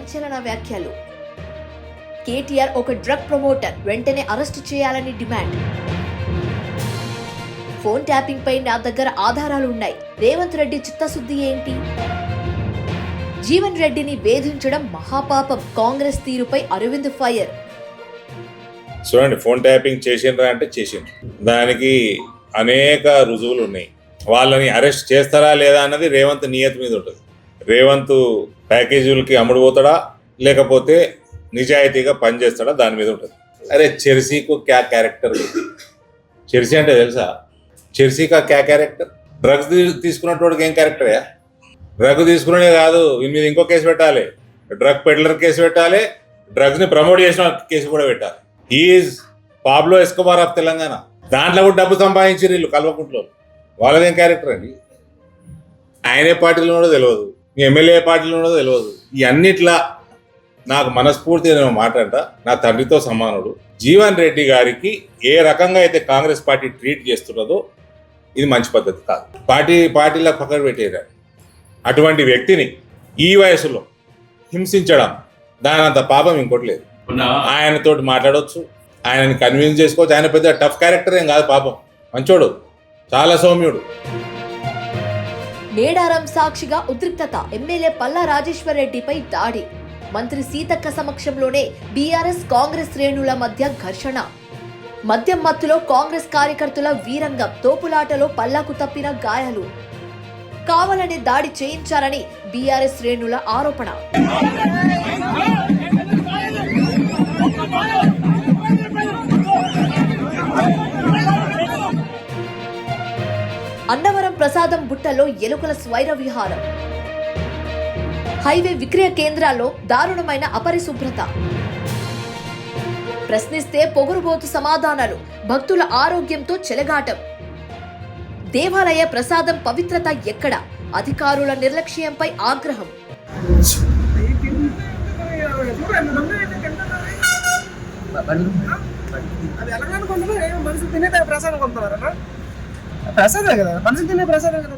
సంచలన వ్యాఖ్యలు. కేటీఆర్ ఒక డ్రగ్ ప్రమోటర్, వెంటనే అరెస్టు చేయాలని డిమాండ్. ఫోన్ ట్యాపింగ్ పై నా దగ్గర ఆధారాలు ఉన్నాయి. రేవంత్ రెడ్డి చిత్తశుద్ధి ఏంటి? జీవన్ రెడ్డిని వేధించడం మహాపాపం. కాంగ్రెస్ తీరుపై అరవింద్ ఫైర్. చూడండి, ఫోన్ ట్యాపింగ్ చేసిండ్రా అంటే చేసిండ్రు. దానికి అనేక రుజువులు ఉన్నాయి. వాళ్ళని అరెస్ట్ చేస్తారా లేదా అన్నది రేవంత్ నియతి మీద ఉంటుంది. రేవంత్ ప్యాకేజీలకి అమ్ముడు పోతాడా లేకపోతే నిజాయితీగా పనిచేస్తాడా దాని మీద ఉంటుంది. అరే చెర్సీకు క్యా క్యారెక్టర్? చెర్సీ అంటే తెలుసా? చెర్సీకా క్యా క్యారెక్టర్? డ్రగ్స్ తీసుకున్నటువంటి ఏం క్యారెక్టరే? డ్రగ్ తీసుకునే కాదు, దీని మీద ఇంకో కేసు పెట్టాలి. డ్రగ్ పెడ్లర్ కేసు పెట్టాలి, డ్రగ్స్ని ప్రమోట్ చేసిన కేసు కూడా పెట్టాలి. Is Pablo Escobar of Telangana. దాంట్లో కూడా డబ్బు సంపాదించారు వీళ్ళు కల్వకుంట్లో. వాళ్ళదేం క్యారెక్టర్ అండి? ఆయనే పార్టీలో కూడా తెలియదు, మీ ఎమ్మెల్యే పార్టీలో కూడా తెలియదు. ఈ అన్నిట్లా నాకు మనస్ఫూర్తిగా నేను మాట్లాడతా. నా తండ్రితో సమానుడు. జీవన్ రెడ్డి గారికి ఏ రకంగా అయితే కాంగ్రెస్ పార్టీ ట్రీట్ చేస్తున్నదో ఇది మంచి పద్ధతి కాదు. పార్టీలో పక్కన పెట్టేదా అటువంటి వ్యక్తిని ఈ వయసులో హింసించడం, దానంత పాపం ఇంకోటి లేదు. ఆయనతోటి మాట్లాడవచ్చు, ఆయనని కన్విన్స్ చేసుకోవచ్చు. ఆయన పెద్ద టఫ్ క్యారెక్టర్ ఏం కాదు, పాపం మంచోడు, చాలా సౌమ్యుడు. మేడారం సాక్షిగా ఉద్రిక్తత. ఎమ్మెల్యే పల్లా రాజేశ్వర్ రెడ్డిపై దాడి. మంత్రి సీతక్క సమక్షంలోనే బీఆర్ఎస్ కాంగ్రెస్ శ్రేణుల మధ్య ఘర్షణ. మద్యం మత్తులో కాంగ్రెస్ కార్యకర్తల వీరంగం. తోపులాటలో పల్లాకు తప్పిన గాయాలు. కావాలనే దాడి చేయించారని బీఆర్ఎస్ శ్రేణుల ఆరోపణ. అన్నవరం ప్రసాదం బుట్టలో ఎలుకల స్వైర విహారం. హైవే విక్రయ కేంద్రాల్లో దారుణమైన అపరిశుభ్రత. ప్రశ్నిస్తే పొగరుబోతు సమాధానాలు. భక్తుల ఆరోగ్యంతో చెలగాటం. దేవాలయ ప్రసాదం పవిత్రత ఎక్కడ? అధికారుల నిర్లక్ష్యంపై ఆగ్రహం. ప్రసాదే కదా, మనిషి తినే ప్రసాదే కదా.